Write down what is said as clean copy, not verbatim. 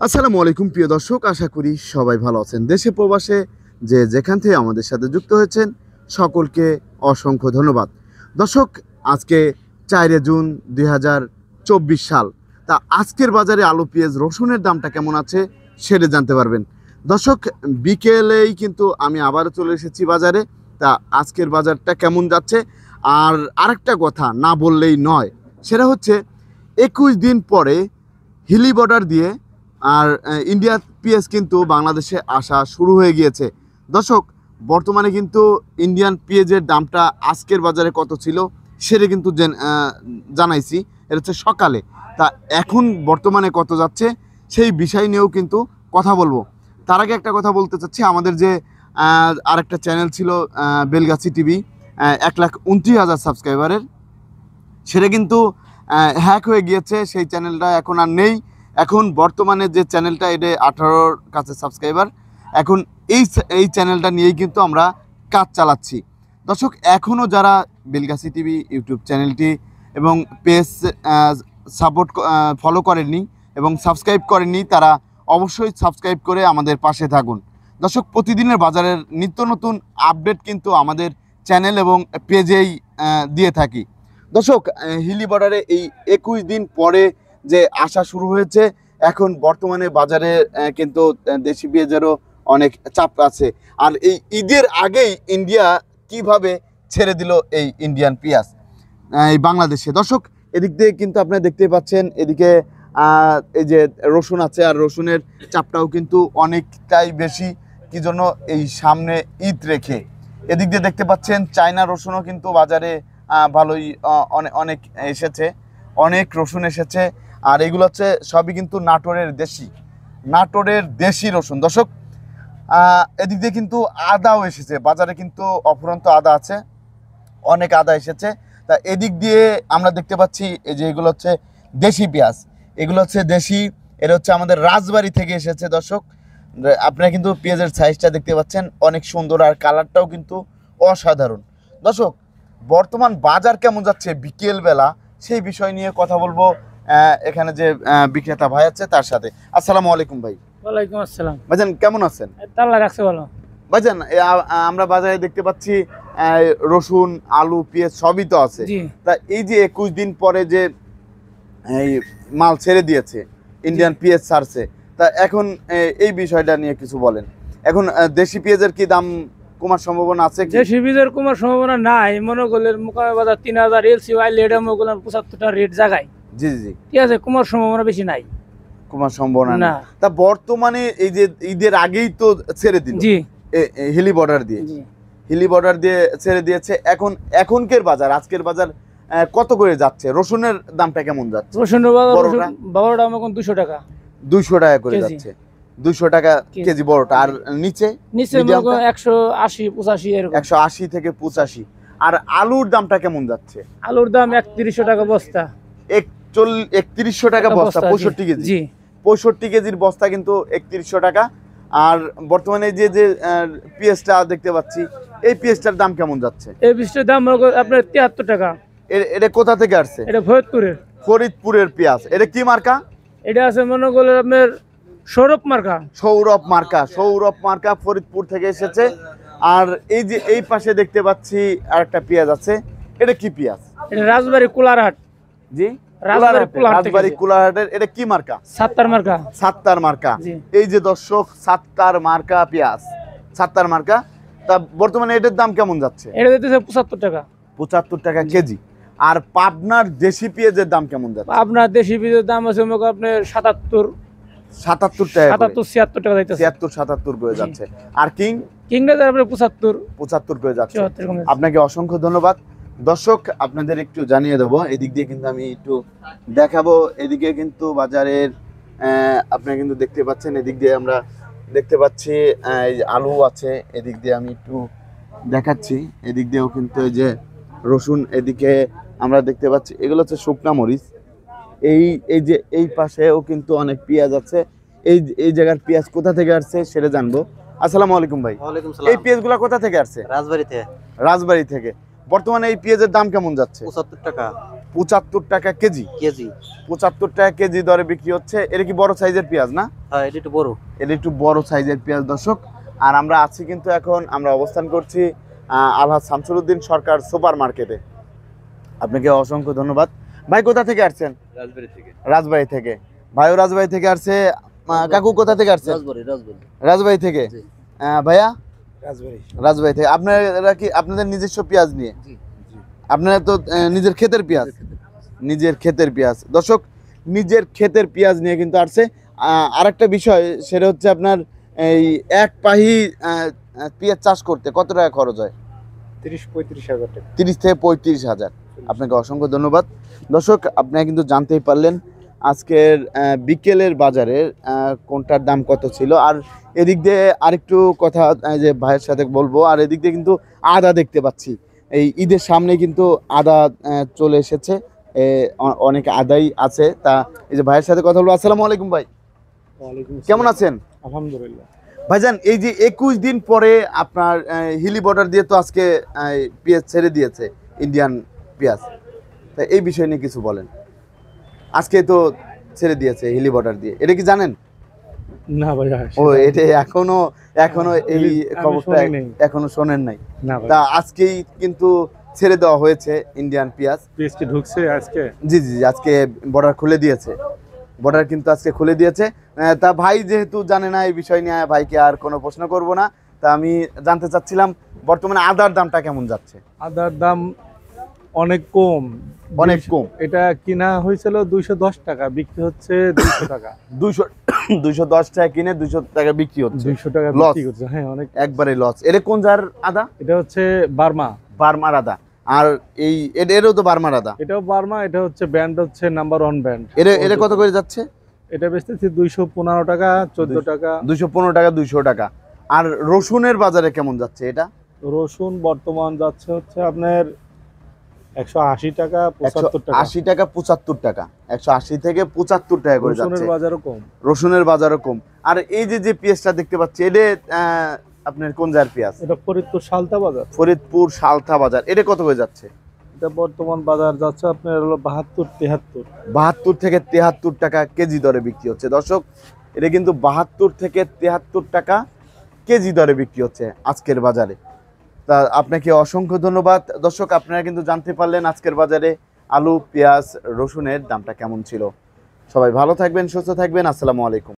আসসালামু আলাইকুম প্রিয় দর্শক, আশা করি সবাই ভালো আছেন। দেশে প্রবাসে যে যেখান থেকে আমাদের সাথে যুক্ত হয়েছেন সকলকে অসংখ্য ধন্যবাদ। দর্শক, আজকে 4 জুন 2024 সাল। তা আজকের বাজারে আলু, পেঁয়াজ, রসুনের দামটা কেমন আছে সেটা জানতে পারবেন। দর্শক, বিকেলেই কিন্তু আমি আবারও চলে এসেছি বাজারে। তা আজকের বাজারটা কেমন যাচ্ছে, আর আরেকটা কথা না বললেই নয়, সেটা হচ্ছে 21 দিন পরে হিলি বর্ডার দিয়ে আর ইন্ডিয়া পিএস কিন্তু বাংলাদেশে আসা শুরু হয়ে গিয়েছে। দর্শক, বর্তমানে কিন্তু ইন্ডিয়ান পেঁয়াজের দামটা আজকের বাজারে কত ছিল সেটা কিন্তু জানাইছি, এটা হচ্ছে সকালে। তা এখন বর্তমানে কত যাচ্ছে সেই বিষয় নিয়েও কিন্তু কথা বলবো। তার আগে একটা কথা বলতে চাচ্ছি, আমাদের যে আরেকটা চ্যানেল ছিল বেলগাছি টিভি, 1,29,000 সাবস্ক্রাইবারের, সেটা কিন্তু হ্যাক হয়ে গিয়েছে। সেই চ্যানেলটা এখন আর নেই। এখন বর্তমানে যে চ্যানেলটা, এটা 18-র কাছে সাবস্ক্রাইবার। এখন এই চ্যানেলটা নিয়েই কিন্তু আমরা কাজ চালাচ্ছি। দর্শক, এখনও যারা বেলগাছি টিভি ইউটিউব চ্যানেলটি এবং পেজ ফলো করেননি এবং সাবস্ক্রাইব করেননি, তারা অবশ্যই সাবস্ক্রাইব করে আমাদের পাশে থাকুন। দর্শক, প্রতিদিনের বাজারের নিত্য নতুন আপডেট কিন্তু আমাদের চ্যানেল এবং পেজেই দিয়ে থাকি। দর্শক, হিলি বর্ডারে এই 21 দিন পরে যে আসা শুরু হয়েছে, এখন বর্তমানে বাজারে কিন্তু দেশি পেঁয়াজেরও অনেক চাপ আছে। আর এই ঈদের আগেই ইন্ডিয়া কিভাবে ছেড়ে দিল এই ইন্ডিয়ান পেঁয়াজ এই বাংলাদেশে। দর্শক, এদিক দিয়ে কিন্তু আপনারা দেখতেই পাচ্ছেন, এদিকে এই যে রসুন আছে, আর রসুনের চাপটাও কিন্তু অনেকটাই বেশি। কি জন্য? এই সামনে ঈদ রেখে। এদিক দিয়ে দেখতে পাচ্ছেন চায়না রসুনও কিন্তু বাজারে ভালোই অনেক এসেছে, অনেক রসুন এসেছে। আর এগুলো হচ্ছে সবই কিন্তু নাটোরের দেশি রসুন। দর্শক, এদিক দিয়ে কিন্তু আদাও এসেছে বাজারে, কিন্তু অফুরন্ত আদা আছে, অনেক আদা এসেছে। তা এদিক দিয়ে আমরা দেখতে পাচ্ছি এই যে এগুলো হচ্ছে দেশি পেঁয়াজ, এগুলো হচ্ছে দেশি, এটা হচ্ছে আমাদের রাজবাড়ী থেকে এসেছে। দর্শক, আপনারা কিন্তু পেঁয়াজের সাইজটা দেখতে পাচ্ছেন, অনেক সুন্দর, আর কালারটাও কিন্তু অসাধারণ। দর্শক, বর্তমান বাজার কেমন যাচ্ছে বিকেলবেলা সেই বিষয় নিয়ে কথা বলবো এখানে যে বিক্রেতা ভাই আছে তার সাথে। আসসালামু আলাইকুম ভাই। ওয়ালাইকুম আসসালাম। ভাইজান, কেমন আছেন? আল্লাহ রাখছে ভালো। ভাইজান, আমরা বাজারে দেখতে পাচ্ছি রসুন, আলু, পেঁয়াজ সবই তো আছে। তা এই যে 21 দিন পরে যে এই মাল ছেড়ে দিয়েছে, ইন্ডিয়ান পেঁয়াজ ছাড়ছে, তা এখন এই বিষয়টা নিয়ে কিছু বলেন। এখন দেশি পেঁয়াজের কি দাম কমার সম্ভাবনা আছে? দেশি পেঁয়াজের কমার সম্ভাবনা নাই। মনে করলেন মোকামে বাজার 3000 এলসি আইলে এটা মনে করলেন 75টা রেট জায়গায়। জি জি, ঠিক আছে, কমার সম্ভাবনা বেশি নাই, কমার সম্ভাবনা না। তা বর্তমানে এই যে ঈদের আগেই তো ছেড়ে দিল, জি, হিলি বর্ডার দিয়ে ছেড়ে দিয়েছে। এখনকার বাজার, আজকের বাজার কত করে যাচ্ছে? রসুনের দামটা কেমন যাচ্ছে? রসুনের বড়টা এখন 200 টাকা, 200 টাকা করে যাচ্ছে। 200 টাকা কেজি বড়টা। আর নিচে 180 85 এরকম, 180 থেকে 85। আর আলুর দামটা কেমন যাচ্ছে? আলুর দাম 3100 টাকা বস্তা, 3100 টাকা বস্তা, 65 কেজি। জি, 65 কেজির বস্তা কিন্তু 3100 টাকা। আর বর্তমানে যে পেঁয়াজটা দেখতে পাচ্ছি, এই পেঁয়াজটার দাম কেমন যাচ্ছে? এই পেঁয়াজটার দাম আপনার 73 টাকা। এটা কোথা থেকে আসছে? এটা ফরিদপুরের পেঁয়াজ। এটা কি মার্কা? এটা আছে মনে করলেন আপনার সৌরভ মার্কা, ফরিদপুর থেকে এসেছে। আর এই যে এই পাশে দেখতে পাচ্ছি আরেকটা পেঁয়াজ আছে, এটা কি পেঁয়াজ? এটা রাজবাড়ী কুলারহাট। জি, রাজবাড়ী কুলারহাটের। এটা কি মার্কা? সাত্তার মার্কা। এই যে দর্শক, সাত্তার মার্কা পেঁয়াজ, সাত্তার মার্কা। তা বর্তমানে এটার দাম কেমন যাচ্ছে? এটা দিতেছে 75 টাকা, 75 টাকা কেজি। আর পাবনার দেশি পেঁয়াজের দাম কেমন যাচ্ছে? আপনার দেশি পেঁয়াজের দাম আছে আপনার 77 টাকা, 76 টাকা যাইতেছে, 77 করে যাচ্ছে। আর কিংটা আপনার 75 করে যাচ্ছে। আপনাকে অসংখ্য ধন্যবাদ। দর্শক, আপনাদের একটু জানিয়ে দেবো, এদিক দিয়ে কিন্তু আমি একটু দেখাবো। এদিকে কিন্তু বাজারের আপনারা কিন্তু দেখতে পাচ্ছেন, এদিক দিয়ে আমরা দেখতে পাচ্ছি আলু আছে, এদিক দিয়ে আমি একটু দেখাচ্ছি। এদিক দিয়েও কিন্তু এই যে রসুন, এদিকে আমরা দেখতে পাচ্ছি এগুলো হচ্ছে শুকনা মরিচ। এই যে এই পাশেও কিন্তু অনেক পেঁয়াজ আছে। এই জায়গার পেঁয়াজ কোথা থেকে আসছে সেটা জানবো। আসসালামু আলাইকুম ভাই। ওয়ালাইকুম সালাম। এই পেঁয়াজগুলো কোথা থেকে আসছে? রাজবাড়ী থেকে। বর্তমানে এই পেঁয়াজের দাম কেমন যাচ্ছে? 75 টাকা। 75 টাকা কেজি। 75 টাকা কেজি দরে বিক্রি হচ্ছে। এটা কি বড় সাইজের পেঁয়াজ না? হ্যাঁ, এটা একটু বড়। এটা একটু বড় সাইজের পেঁয়াজ দর্শক। আর আমরা আছি কিন্তু এখন আমরা অবস্থান করছি আলহাজ শামসুল সরকার সুপার মার্কেটে। আপনাকে অসংখ্য ধন্যবাদ। ভাই কোথা থেকে আসছেন? রাজবাড়ী থেকে। ভাইও রাজবাড়ী থেকে আসছে। কাকু কোথা থেকে আসছেন? রাজবাড়ী থেকে। ভাইয়া রাজবাড়ী থেকে। আপনারা কি আপনাদের নিজস্ব পেঁয়াজ নিয়ে? আপনারা তো নিজের ক্ষেতের পেঁয়াজ দর্শক, নিজের ক্ষেতের পেঁয়াজ নিয়ে কিন্তু আসছে। আরেকটা বিষয় সেটা হচ্ছে আপনার এই এক পাহি পেঁয়াজ চাষ করতে কত টাকা খরচ হয়? 30-35 হাজার টাকা। 30 থেকে 35,000। আপনাকে অসংখ্য ধন্যবাদ। দর্শক, আপনারা কিন্তু জানতেই পারলেন আজকের বিকেলের বাজারের কোনটার দাম কত ছিল। আর এদিক দিয়ে আরেকটু কথা যে ভাইয়ের সাথে বলবো, আর এদিক দিয়ে কিন্তু আদা দেখতে পাচ্ছি। এই ঈদের সামনে কিন্তু আদা চলে এসেছে, অনেক আদাই আছে। তা এই যে ভাইয়ের সাথে কথা বলবো। আসসালামু আলাইকুম ভাই, কেমন আছেন? আলহামদুলিল্লাহ। ভাইজান, এই যে 21 দিন পরে আপনার হিলি বর্ডার দিয়ে তো আজকে পেঁয়াজ ছেড়ে দিয়েছে, ইন্ডিয়ান পেঁয়াজ, তা এই বিষয় নিয়ে কিছু বলেন। আজকে তো ছেড়ে দিয়েছে হিলি বর্ডার দিয়ে, এটা কি জানেন? না ভাই, ও এটা এখনো এই খবরটা এখনো শোনেন নাই? তা আজকেই কিন্তু ছেড়ে দেওয়া হয়েছে ইন্ডিয়ান পেঁয়াজ। পেঁয়াজটি ঢুকছে আজকে? জি, আজকে বর্ডার খুলে দিয়েছে। বর্ডার কিন্তু আজকে খুলে দিয়েছে। তা ভাই যেহেতু জানে না এই বিষয় নিয়ে, ভাইকে আর কোনো প্রশ্ন করব না। তা আমি জানতে চাচ্ছিলাম বর্তমানে আদার দামটা কেমন যাচ্ছে? আদার দাম অনেক কম। এটা কিনা হয়েছিল 210 টাকা, বিক্রি হচ্ছে 200 টাকা। 210 টাকা কিনে 200 টাকা বিক্রি হচ্ছে। 200 টাকা বিক্রি করছে। হ্যাঁ, অনেক, একবারে লস। এটা কোন জার আদা? এটা হচ্ছে বার্মার আদা। আর এই এরও তো বার্মার আদা? এটাও বার্মা। এটা হচ্ছে ব্র্যান্ড, হচ্ছে নাম্বার 1 ব্র্যান্ড। এটা কত করে যাচ্ছে? এটা বেচতেছি 215 টাকা, 14 টাকা। 215 টাকা, 200 টাকা। আর রসুনের বাজারে কেমন যাচ্ছে এটা? রসুন বর্তমান যাচ্ছে হচ্ছে আপনার 180 টাকা, 75 টাকা। 80 টাকা, 75 টাকা। 180 থেকে 75 টাকা করে যাচ্ছে। রসুনের বাজারও কম। আর এই যে পেঁয়াজটা দেখতে পাচ্ছি, এটা আপনার কোন জায়গার পেঁয়াজ? এটা ফরিদপুর সালথা বাজার। এটা কত করে যাচ্ছে? এটা বর্তমান বাজার যাচ্ছে আপনার হলো 72 থেকে 73 টাকা কেজি দরে বিক্রি হচ্ছে দর্শক। এটা কিন্তু 72 থেকে 73 টাকা কেজি দরে বিক্রি হচ্ছে আজকের বাজারে। তা আপনাকে অসংখ্য ধন্যবাদ দর্শক। আপনারা কিন্তু জানতে পারলেন আজকের বাজারে আলু, পেঁয়াজ, রসুনের দামটা কেমন ছিল। সবাই ভালো থাকবেন, সুস্থ থাকবেন। আসসালামু আলাইকুম।